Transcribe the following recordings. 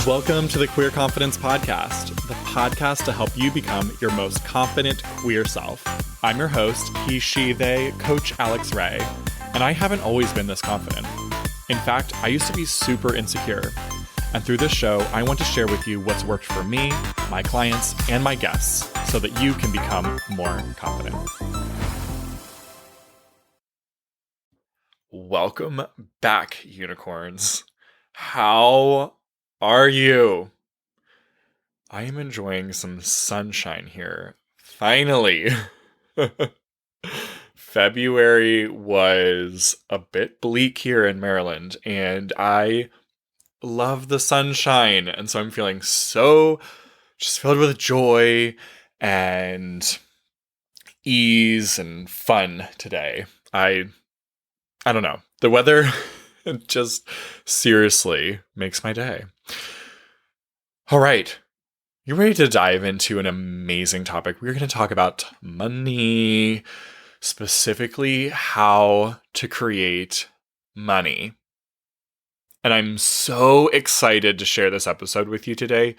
Welcome to the Queer Confidence Podcast, the podcast to help you become your most confident queer self. I'm your host, he, she, they, Coach Alex Ray, and I haven't always been this confident. In fact, I used to be super insecure. And through this show, I want to share with you what's worked for me, my clients, and my guests so that you can become more confident. Welcome back, unicorns. How are you? I am enjoying some sunshine here. Finally. February was a bit bleak here in Maryland, and I love the sunshine. And so I'm feeling so just filled with joy and ease and fun today. I don't know. The weather just seriously makes my day. All right. You ready to dive into an amazing topic? We're going to talk about money, specifically how to create money. And I'm so excited to share this episode with you today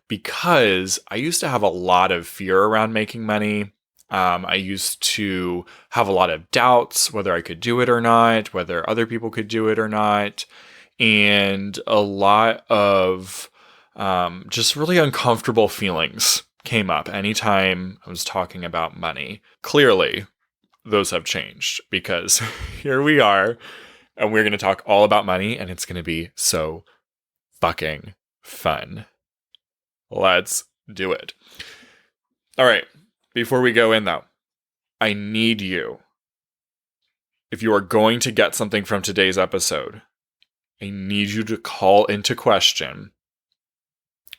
because I used to have a lot of fear around making money. I used to have a lot of doubts whether I could do it or not, whether other people could do it or not, and a lot of just really uncomfortable feelings came up anytime I was talking about money. Clearly, those have changed because here we are, and we're going to talk all about money, and it's going to be so fucking fun. Let's do it. All right. Before we go in, though, I need you. If you are going to get something from today's episode, I need you to call into question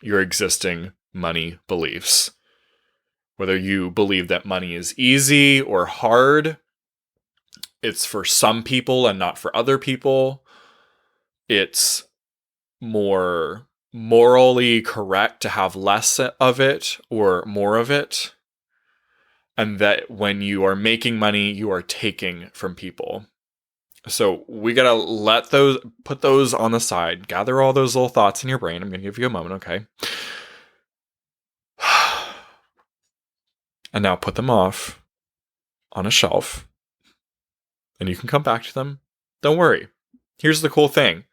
your existing money beliefs. Whether you believe that money is easy or hard, it's for some people and not for other people. It's more morally correct to have less of it or more of it. And that when you are making money, you are taking from people. So we got to put those on the side, gather all those little thoughts in your brain. I'm going to give you a moment, okay? And now put them off on a shelf. And you can come back to them. Don't worry. Here's the cool thing.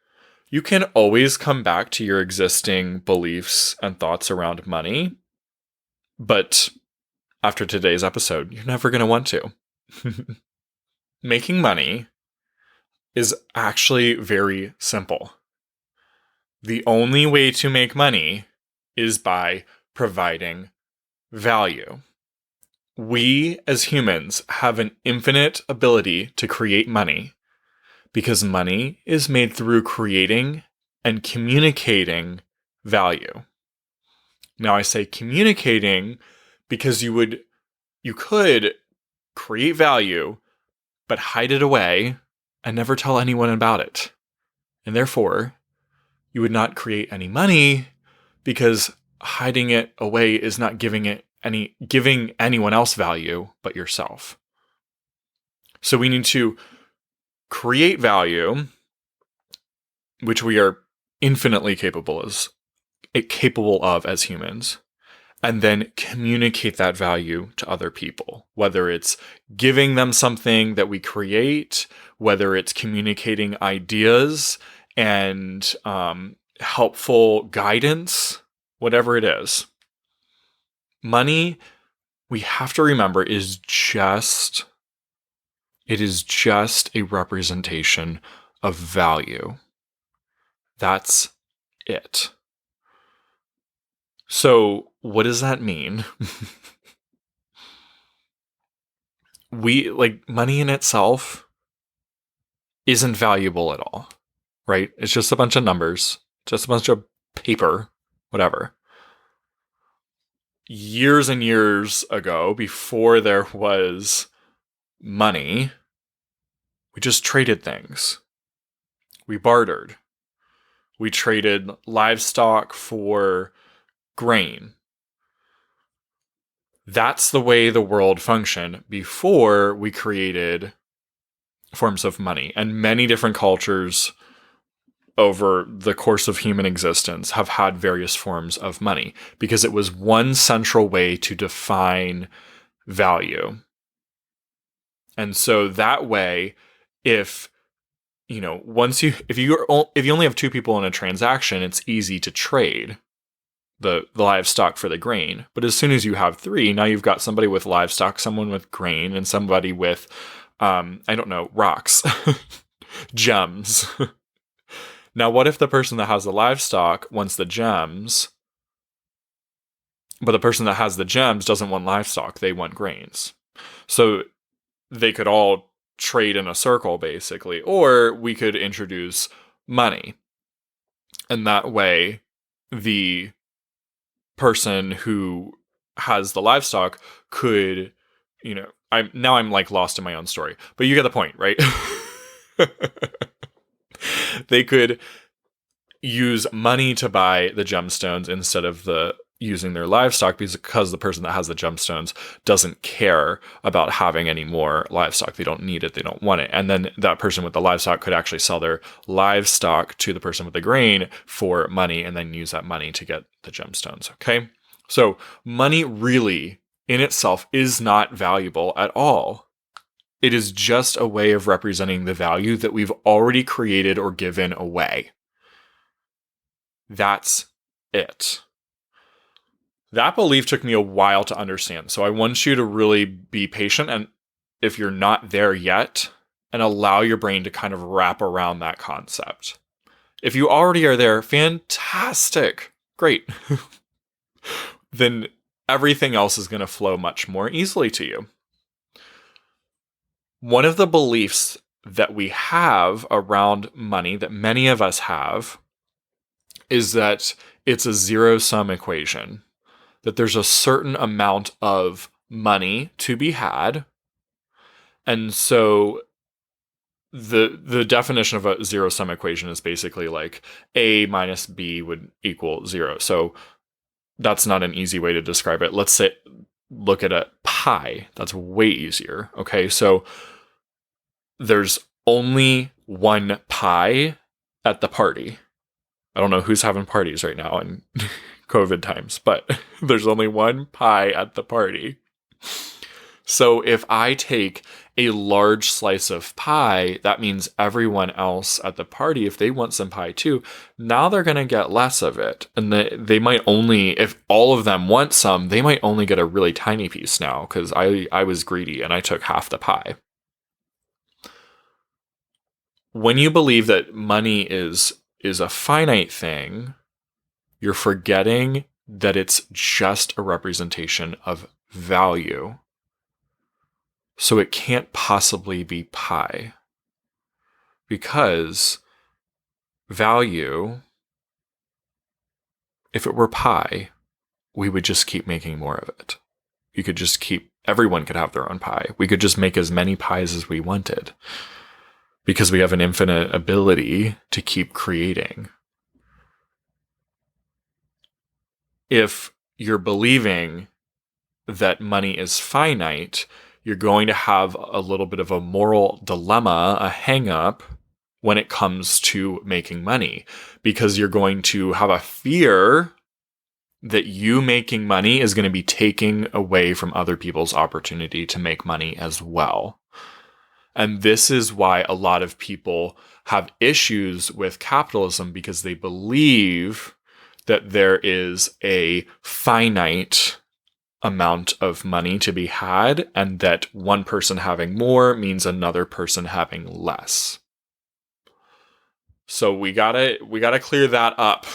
You can always come back to your existing beliefs and thoughts around money. But after today's episode, you're never going to want to. Making money is actually very simple. The only way to make money is by providing value. We as humans have an infinite ability to create money because money is made through creating and communicating value. Now I say communicating because you could create value, but hide it away and never tell anyone about it. And therefore, you would not create any money because hiding it away is not giving anyone else value but yourself. So we need to create value, which we are infinitely capable of as humans. And then communicate that value to other people, whether it's giving them something that we create, whether it's communicating ideas and helpful guidance, whatever it is. Money, we have to remember, is just a representation of value. That's it. So, what does that mean? Money in itself isn't valuable at all, right? It's just a bunch of numbers, just a bunch of paper, whatever. Years and years ago, before there was money, we just traded things. We bartered. We traded livestock for grain. That's the way the world functioned before we created forms of money. And many different cultures over the course of human existence have had various forms of money because it was one central way to define value. And so that way, if if you only have two people in a transaction, it's easy to trade the livestock for the grain. But as soon as you have three, now you've got somebody with livestock, someone with grain, and somebody with rocks, gems. Now, what if the person that has the livestock wants the gems, but the person that has the gems doesn't want livestock, they want grains? So they could all trade in a circle, basically, or we could introduce money. And that way, the person who has the livestock could, I'm like lost in my own story, but you get the point, right? They could use money to buy the gemstones instead of using their livestock because the person that has the gemstones doesn't care about having any more livestock. They don't need it. They don't want it. And then that person with the livestock could actually sell their livestock to the person with the grain for money and then use that money to get the gemstones. Okay. So money really in itself is not valuable at all. It is just a way of representing the value that we've already created or given away. That's it. That belief took me a while to understand. So I want you to really be patient, and if you're not there yet, and allow your brain to kind of wrap around that concept. If you already are there, fantastic. Great. Then everything else is going to flow much more easily to you. One of the beliefs that we have around money, that many of us have, is that it's a zero-sum equation. That there's a certain amount of money to be had. And so the definition of a zero-sum equation is basically like A minus B would equal 0. So that's not an easy way to describe it. Let's say, look at a pie. That's way easier. Okay, so there's only one pie at the party. I don't know who's having parties right now in COVID times, but there's only one pie at the party. So if I take a large slice of pie, that means everyone else at the party, if they want some pie too, now they're going to get less of it. And they might only, if all of them want some, they might only get a really tiny piece now because I was greedy and I took half the pie. When you believe that money is a finite thing, you're forgetting that it's just a representation of value. So it can't possibly be pie. Because value, if it were pie, we would just keep making more of it. You could just everyone could have their own pie. We could just make as many pies as we wanted. Because we have an infinite ability to keep creating. If you're believing that money is finite, you're going to have a little bit of a moral dilemma, a hang-up, when it comes to making money. Because you're going to have a fear that you making money is going to be taking away from other people's opportunity to make money as well. And this is why a lot of people have issues with capitalism, because they believe that there is a finite amount of money to be had, and that one person having more means another person having less. So we gotta clear that up.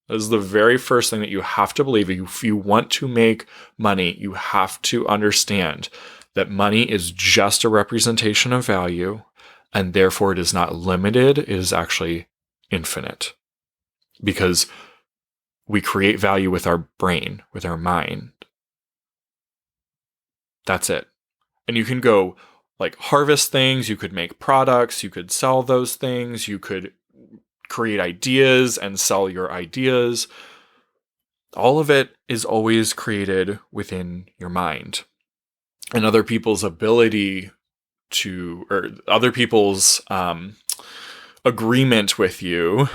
That is the very first thing that you have to believe. If you want to make money, you have to understand that money is just a representation of value, and therefore it is not limited, it is actually infinite. Because we create value with our brain, with our mind. That's it. And you can go like harvest things, you could make products, you could sell those things, you could create ideas and sell your ideas. All of it is always created within your mind. And other people's ability to, or other people's agreement with you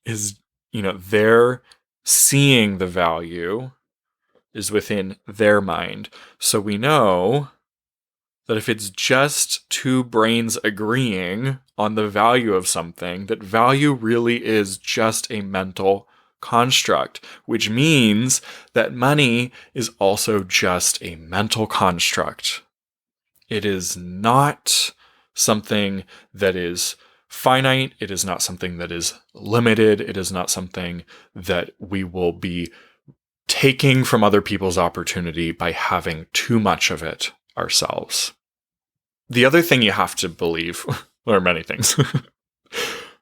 is, they're seeing the value is within their mind. So we know that if it's just two brains agreeing on the value of something, that value really is just a mental construct, which means that money is also just a mental construct. It is not something that is finite. It is not something that is limited. It is not something that we will be taking from other people's opportunity by having too much of it ourselves. The other thing you have to believe, there are many things.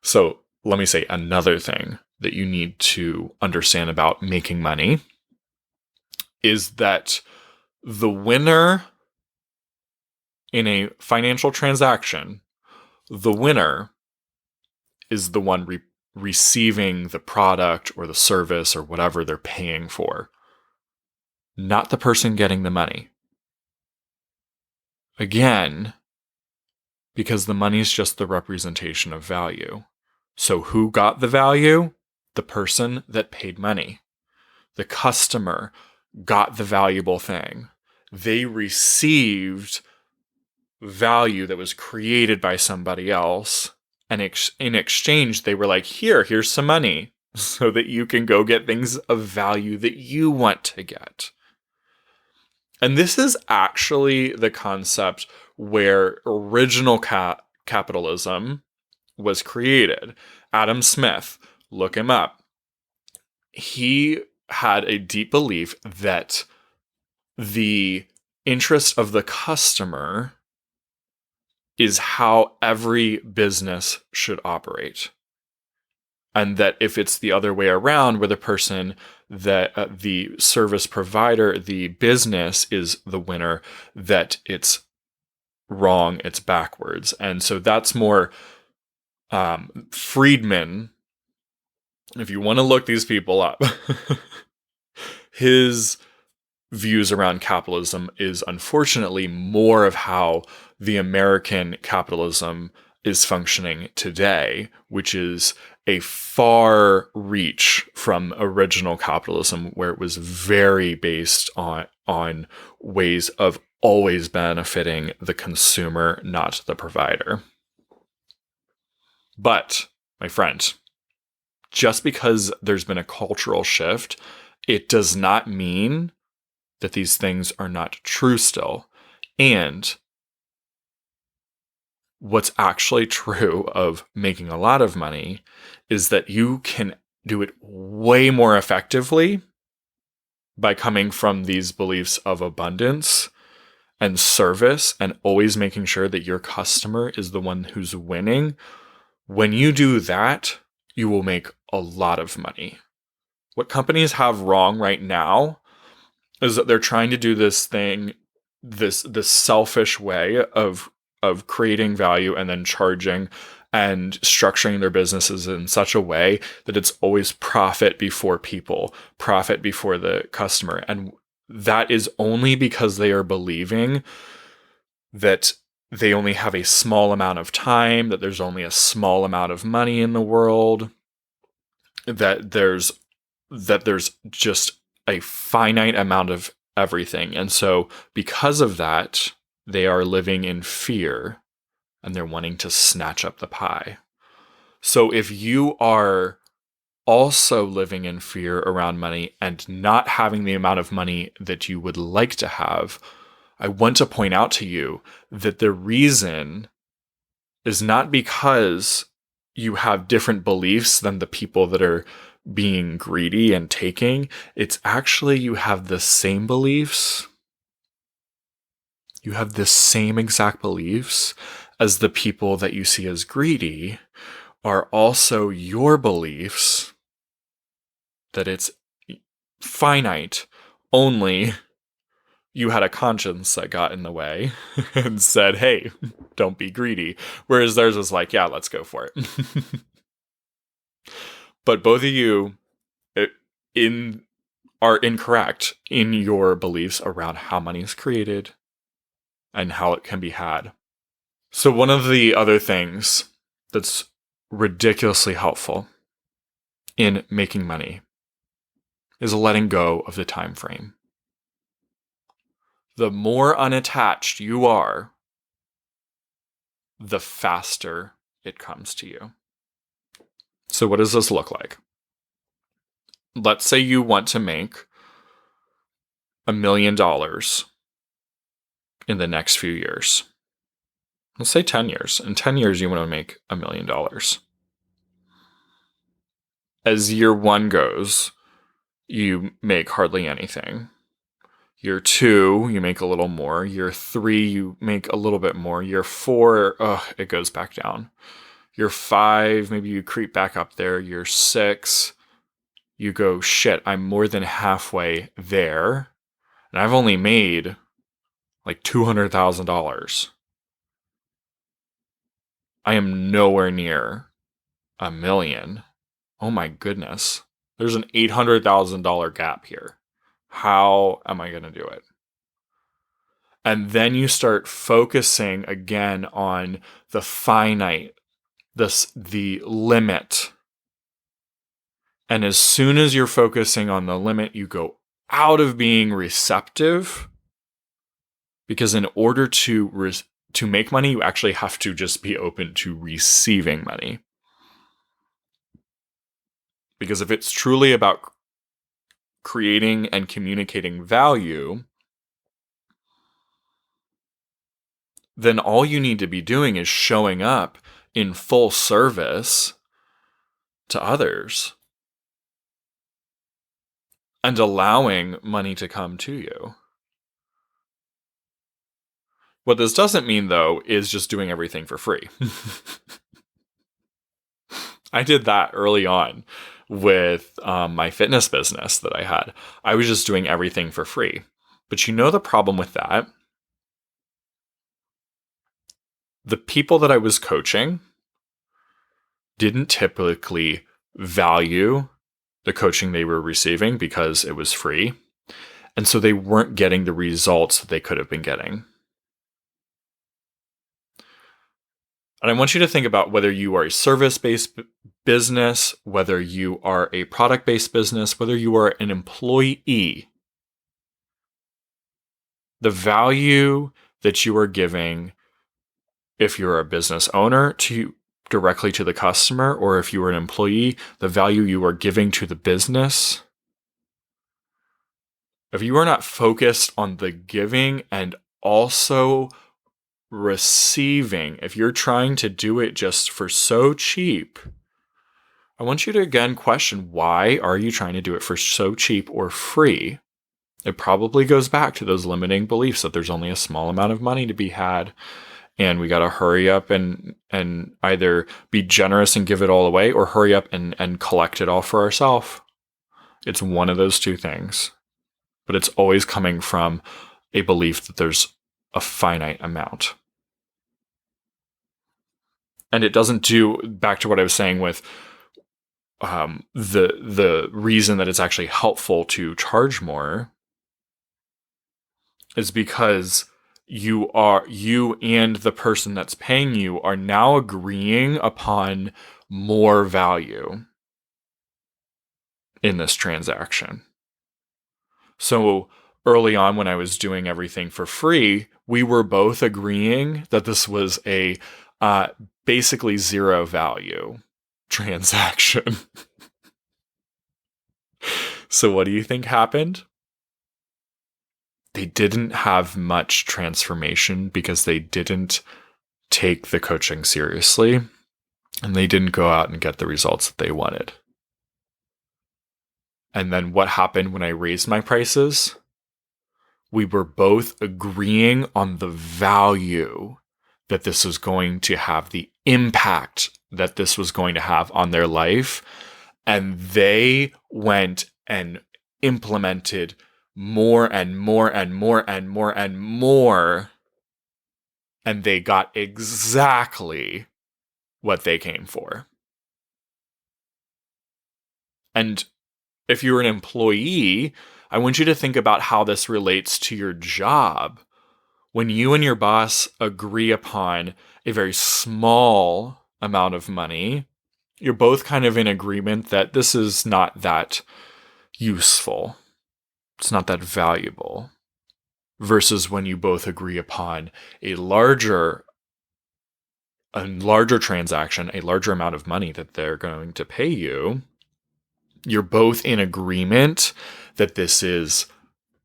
So let me say another thing that you need to understand about making money is that the winner in a financial transaction, the winner is the one receiving the product or the service or whatever they're paying for, not the person getting the money. Again, because the money is just the representation of value. So who got the value? The person that paid money. The customer got the valuable thing. They received value that was created by somebody else. And in exchange, they were like, here's some money so that you can go get things of value that you want to get. And this is actually the concept where original capitalism was created. Adam Smith, look him up. He had a deep belief that the interest of the customer is how every business should operate. And that if it's the other way around, where the person that the service provider, the business is the winner, that it's wrong, it's backwards. And so that's more Friedman. If you want to look these people up, his views around capitalism is unfortunately more of how the American capitalism is functioning today, which is a far reach from original capitalism, where it was very based on ways of always benefiting the consumer, not the provider. But, my friend, just because there's been a cultural shift, it does not mean that these things are not true still. And what's actually true of making a lot of money is that you can do it way more effectively by coming from these beliefs of abundance and service and always making sure that your customer is the one who's winning. When you do that, you will make a lot of money. What companies have wrong right now is that they're trying to do this thing, this selfish way of creating value and then charging and structuring their businesses in such a way that it's always profit before people, profit before the customer. And that is only because they are believing that they only have a small amount of time, that there's only a small amount of money in the world, that there's just a finite amount of everything. And so because of that, they are living in fear and they're wanting to snatch up the pie. So if you are also living in fear around money and not having the amount of money that you would like to have, I want to point out to you that the reason is not because you have different beliefs than the people that are being greedy and taking. It's actually you have the same beliefs. You have the same exact beliefs as the people that you see as greedy are also your beliefs that it's finite, only you had a conscience that got in the way and said, hey, don't be greedy. Whereas theirs was like, yeah, let's go for it. But both of you are incorrect in your beliefs around how money is created and how it can be had. So one of the other things that's ridiculously helpful in making money is letting go of the time frame. The more unattached you are, the faster it comes to you. So what does this look like? Let's say you want to make $1 million in the next few years. Let's say 10 years. In 10 years, you want to make $1 million. As year one goes, you make hardly anything. Year two, you make a little more. Year three, you make a little bit more. Year four, it goes back down. Year five, maybe you creep back up there. Year six, you go, shit, I'm more than halfway there. And I've only made like $200,000. I am nowhere near $1 million. Oh my goodness. There's an $800,000 gap here. How am I going to do it? And then you start focusing again on the finite, the limit. And as soon as you're focusing on the limit, you go out of being receptive, because in order to make money, you actually have to just be open to receiving money. Because if it's truly about creating and communicating value, then all you need to be doing is showing up in full service to others and allowing money to come to you. What this doesn't mean, though, is just doing everything for free. I did that early on with my fitness business that I had. I was just doing everything for free. But you know the problem with that? The people that I was coaching didn't typically value the coaching they were receiving because it was free. And so they weren't getting the results that they could have been getting. And I want you to think about whether you are a service-based business, whether you are a product-based business, whether you are an employee. The value that you are giving, if you're a business owner, directly to the customer, or if you are an employee, the value you are giving to the business. If you are not focused on the giving and also receiving, if you're trying to do it just for so cheap, I want you to again question, why are you trying to do it for so cheap or free? It probably goes back to those limiting beliefs that there's only a small amount of money to be had, and we got to hurry up and either be generous and give it all away, or hurry up and collect it all for ourselves. It's one of those two things, but it's always coming from a belief that there's a finite amount. And it doesn't do, back to what I was saying with the reason that it's actually helpful to charge more is because you and the person that's paying you are now agreeing upon more value in this transaction. So early on, when I was doing everything for free, we were both agreeing that this was a basically zero value transaction. So what do you think happened? They didn't have much transformation because they didn't take the coaching seriously, and they didn't go out and get the results that they wanted. And then what happened when I raised my prices? We were both agreeing on the value that this was going to have, the impact that this was going to have on their life. And they went and implemented more and more and more and more and more. And they got exactly what they came for. And if you're an employee, I want you to think about how this relates to your job. When you and your boss agree upon a very small amount of money, you're both kind of in agreement that this is not that useful. It's not that valuable. Versus when you both agree upon a larger transaction, a larger amount of money that they're going to pay you, you're both in agreement that this is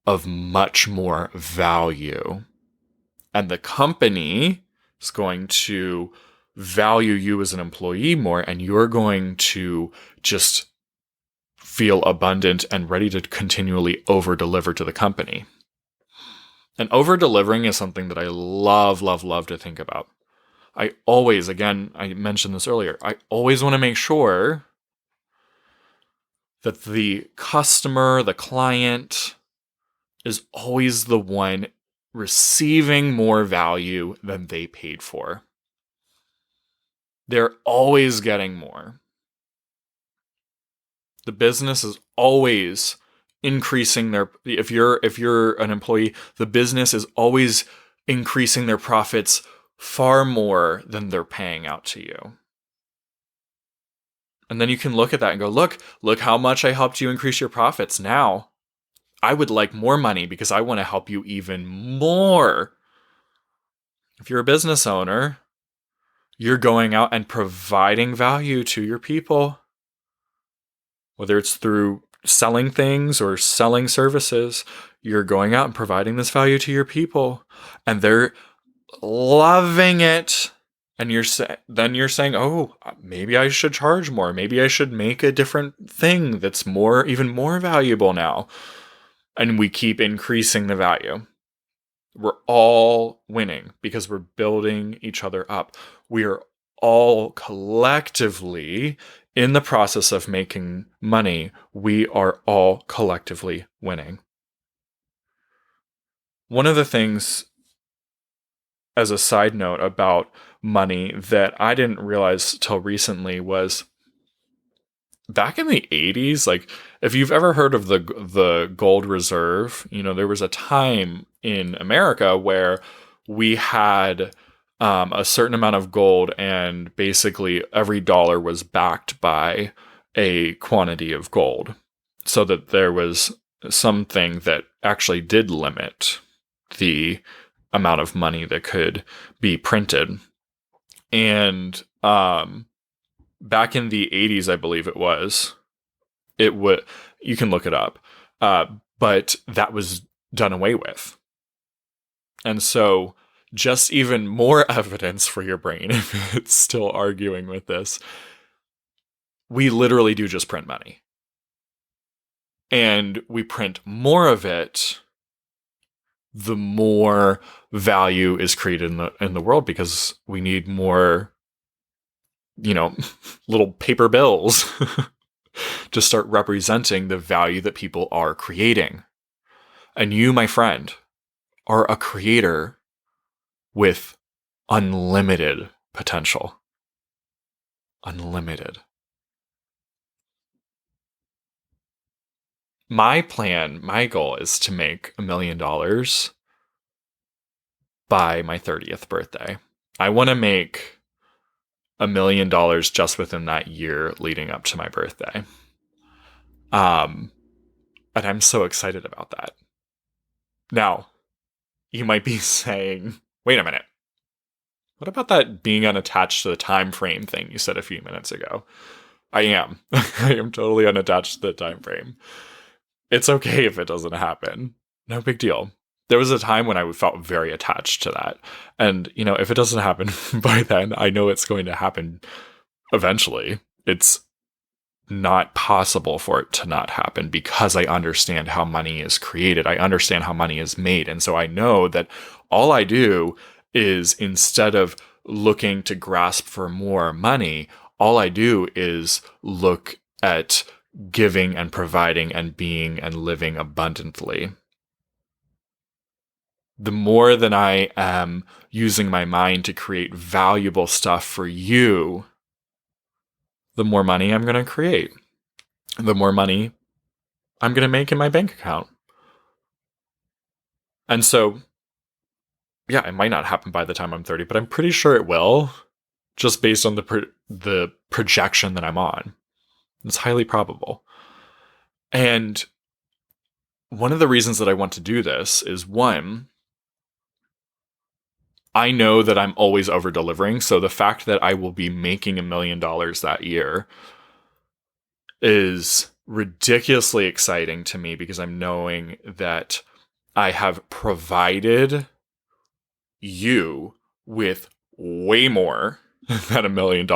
of much more value. And the company is going to value you as an employee more, and you're going to just feel abundant and ready to continually over-deliver to the company. And over-delivering is something that I love, love, love to think about. I always, again, I mentioned this earlier, I always want to make sure that the customer, the client, is always the one receiving more value than they paid for. They're always getting more. The business is always increasing their, if you're an employee, the business is always increasing their profits far more than they're paying out to you. And then you can look at that and go, look how much I helped you increase your profits. Now I would like more money because I want to help you even more. If you're a business owner, you're going out and providing value to your people, whether it's through selling things or selling services. You're going out and providing this value to your people, and they're loving it. And then you're saying, oh, maybe I should charge more. Maybe I should make a different thing that's even more valuable now. And we keep increasing the value. We're all winning because we're building each other up. We are all collectively in the process of making money. We are all collectively winning. One of the things, as a side note about money, that I didn't realize till recently was back in the 80s, like if you've ever heard of the gold reserve, there was a time in America where we had a certain amount of gold, and basically every dollar was backed by a quantity of gold, so that there was something that actually did limit the amount of money that could be printed. And back in the 80s, I believe you can look it up, but that was done away with. And so just even more evidence for your brain, if it's still arguing with this, we literally do just print money. And we print more of it, the more value is created in the world, because we need more, little paper bills to start representing the value that people are creating. And you, my friend, are a creator with unlimited potential. Unlimited. My goal is to make $1 million by my 30th birthday. I want to make $1 million just within that year leading up to my birthday. And I'm so excited about that. Now, you might be saying, wait a minute. What about that being unattached to the time frame thing you said a few minutes ago? I am. I am totally unattached to the time frame. It's okay if it doesn't happen. No big deal. There was a time when I felt very attached to that. And, if it doesn't happen by then, I know it's going to happen eventually. It's not possible for it to not happen because I understand how money is created. I understand how money is made. And so I know that all I do is, instead of looking to grasp for more money, all I do is look at giving and providing and being and living abundantly. The more that I am using my mind to create valuable stuff for you, the more money I'm going to create. The more money I'm going to make in my bank account. And so, yeah, it might not happen by the time I'm 30, but I'm pretty sure it will, just based on the the projection that I'm on. It's highly probable. And one of the reasons that I want to do this is, one, I know that I'm always over delivering. So the fact that I will be making $1 million that year is ridiculously exciting to me, because I'm knowing that I have provided you with way more than $1 million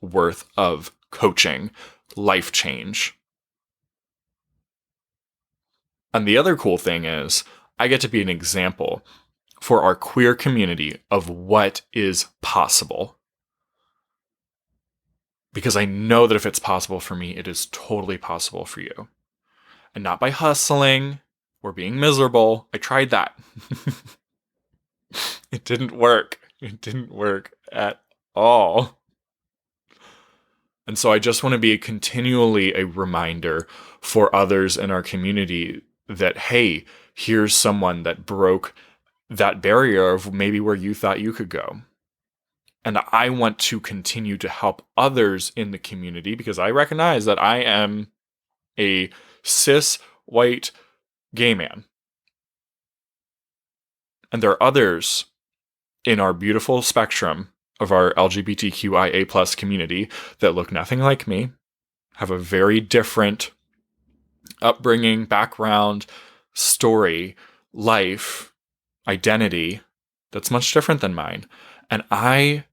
worth of coaching, life change. And the other cool thing is, I get to be an example for our queer community of what is possible. Because I know that if it's possible for me, it is totally possible for you. And not by hustling or being miserable. I tried that. It didn't work. It didn't work at all. And so I just want to be continually a reminder for others in our community that, hey, here's someone that broke that barrier of maybe where you thought you could go. And I want to continue to help others in the community, because I recognize that I am a cis white gay man. And there are others in our beautiful spectrum of our LGBTQIA plus community that look nothing like me, have a very different upbringing, background, story, life, identity that's much different than mine. And I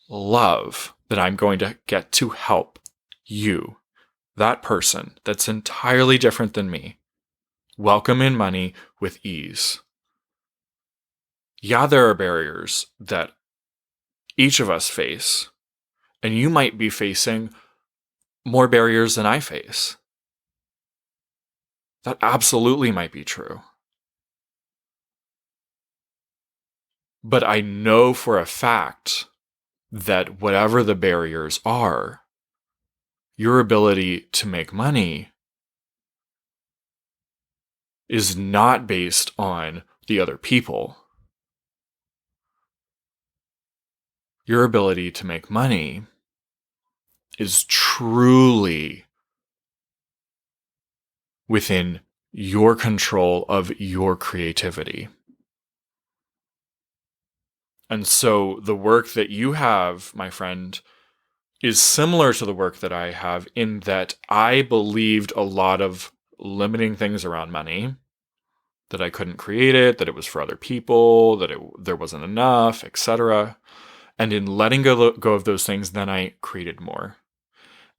love that I'm going to get to help you, that person that's entirely different than me, welcome in money with ease. Yeah, there are barriers that each of us face, and you might be facing more barriers than I face. That absolutely might be true. But I know for a fact that whatever the barriers are, your ability to make money is not based on the other people. Your ability to make money is truly within your control of your creativity. And so the work that you have, my friend, is similar to the work that I have, in that I believed a lot of limiting things around money, that I couldn't create it, that it was for other people, that there wasn't enough, etc. And in letting go of those things, then I created more.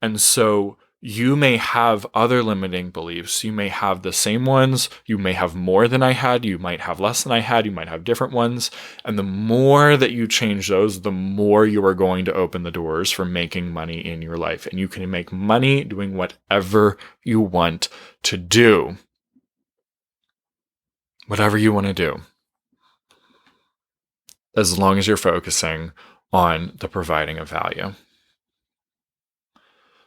And so you may have other limiting beliefs. You may have the same ones. You may have more than I had. You might have less than I had. You might have different ones. And the more that you change those, the more you are going to open the doors for making money in your life. And you can make money doing whatever you want to do. Whatever you want to do. As long as you're focusing on the providing of value.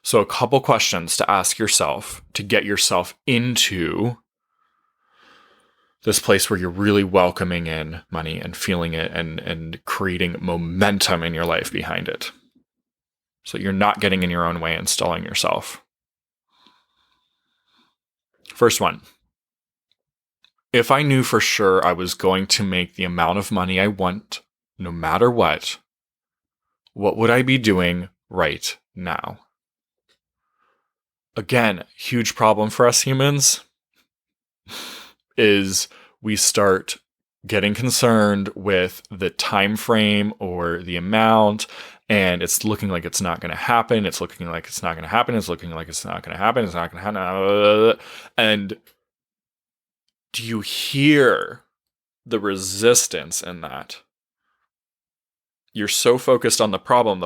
So a couple questions to ask yourself to get yourself into this place where you're really welcoming in money and feeling it and creating momentum in your life behind it. So you're not getting in your own way and stalling yourself. First one. If I knew for sure I was going to make the amount of money I want, no matter what would I be doing right now? Again, huge problem for us humans is we start getting concerned with the time frame or the amount, and it's looking like it's not going to happen. It's looking like it's not going to happen. It's looking like it's not going to happen. It's not going to happen. And do you hear the resistance in that? You're so focused on the problem,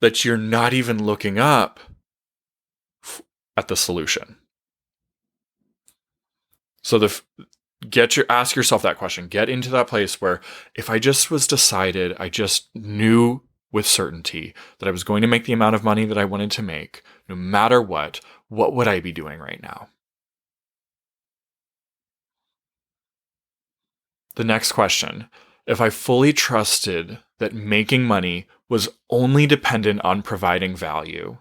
that you're not even looking up at the solution. So ask yourself that question. Get into that place where, if I just was decided, I just knew with certainty that I was going to make the amount of money that I wanted to make, no matter what would I be doing right now? The next question, if I fully trusted that making money was only dependent on providing value,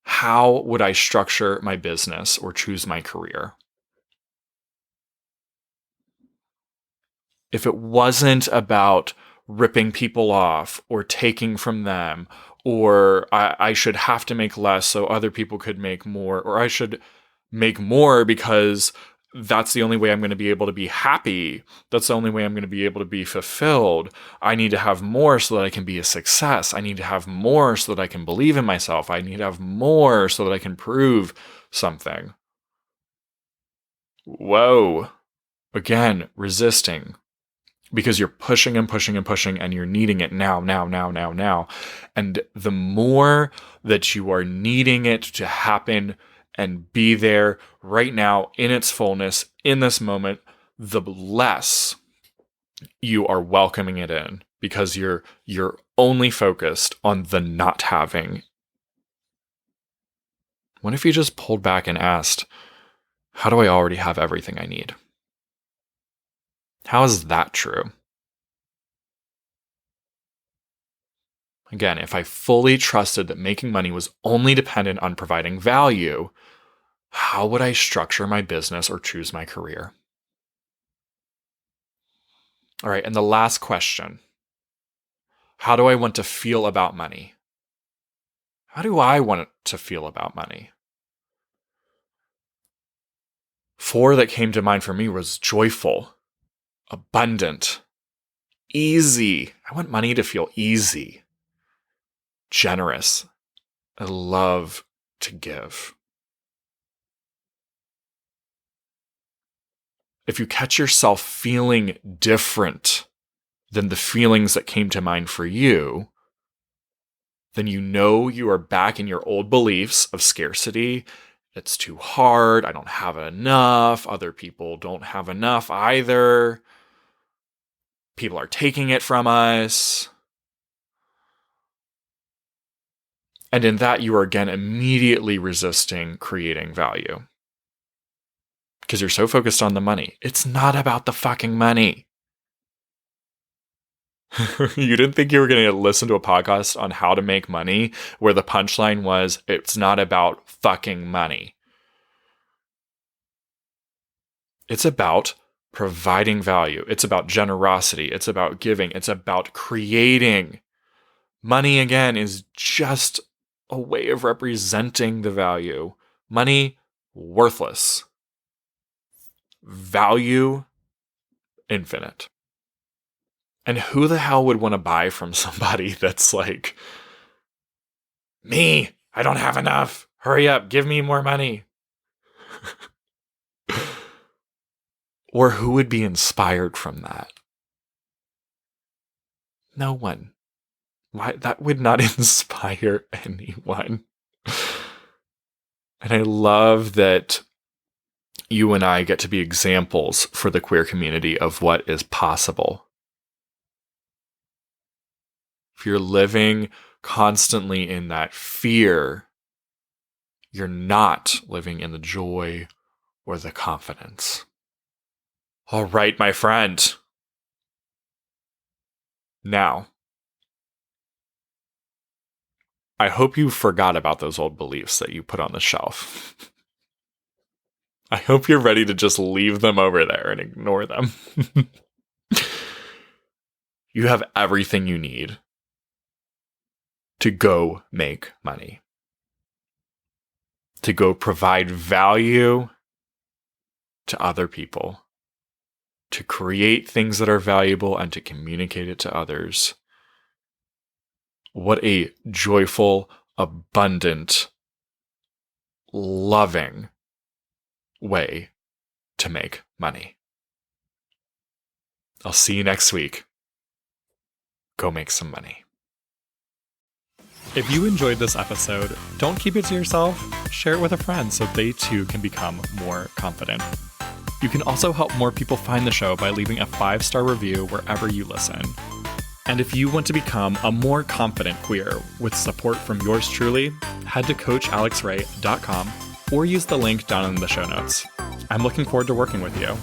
how would I structure my business or choose my career? If it wasn't about ripping people off or taking from them, or I should have to make less so other people could make more, or I should make more because that's the only way I'm going to be able to be happy. That's the only way I'm going to be able to be fulfilled. I need to have more so that I can be a success. I need to have more so that I can believe in myself. I need to have more so that I can prove something. Whoa. Again, resisting. Because you're pushing and pushing and pushing and you're needing it now. And the more that you are needing it to happen and be there right now in its fullness, in this moment, the less you are welcoming it in because you're only focused on the not having. What if you just pulled back and asked, how do I already have everything I need? How is that true? Again, if I fully trusted that making money was only dependent on providing value, how would I structure my business or choose my career? All right, and the last question. How do I want to feel about money? How do I want to feel about money? 4 that came to mind for me was joyful, abundant, easy. I want money to feel easy, generous. I love to give. If you catch yourself feeling different than the feelings that came to mind for you, then you know you are back in your old beliefs of scarcity. It's too hard. I don't have enough. Other people don't have enough either. People are taking it from us. And in that, you are again immediately resisting creating value. Because you're so focused on the money. It's not about the fucking money. You didn't think you were going to listen to a podcast on how to make money where the punchline was, it's not about fucking money. It's about providing value. It's about generosity. It's about giving. It's about creating. Money, again, is just a way of representing the value. Money, worthless. Value, infinite. And who the hell would want to buy from somebody that's like, me, I don't have enough. Hurry up, give me more money. Or who would be inspired from that? No one. Why? That would not inspire anyone. And I love that you and I get to be examples for the queer community of what is possible. If you're living constantly in that fear, you're not living in the joy or the confidence. All right, my friend. Now, I hope you forgot about those old beliefs that you put on the shelf. I hope you're ready to just leave them over there and ignore them. You have everything you need to go make money, to go provide value to other people, to create things that are valuable and to communicate it to others. What a joyful, abundant, loving way to make money. I'll see you next week. Go make some money. If you enjoyed this episode, don't keep it to yourself. Share it with a friend so they too can become more confident. You can also help more people find the show by leaving a 5-star review wherever you listen. And if you want to become a more confident queer with support from yours truly, head to coachalexray.com or use the link down in the show notes. I'm looking forward to working with you.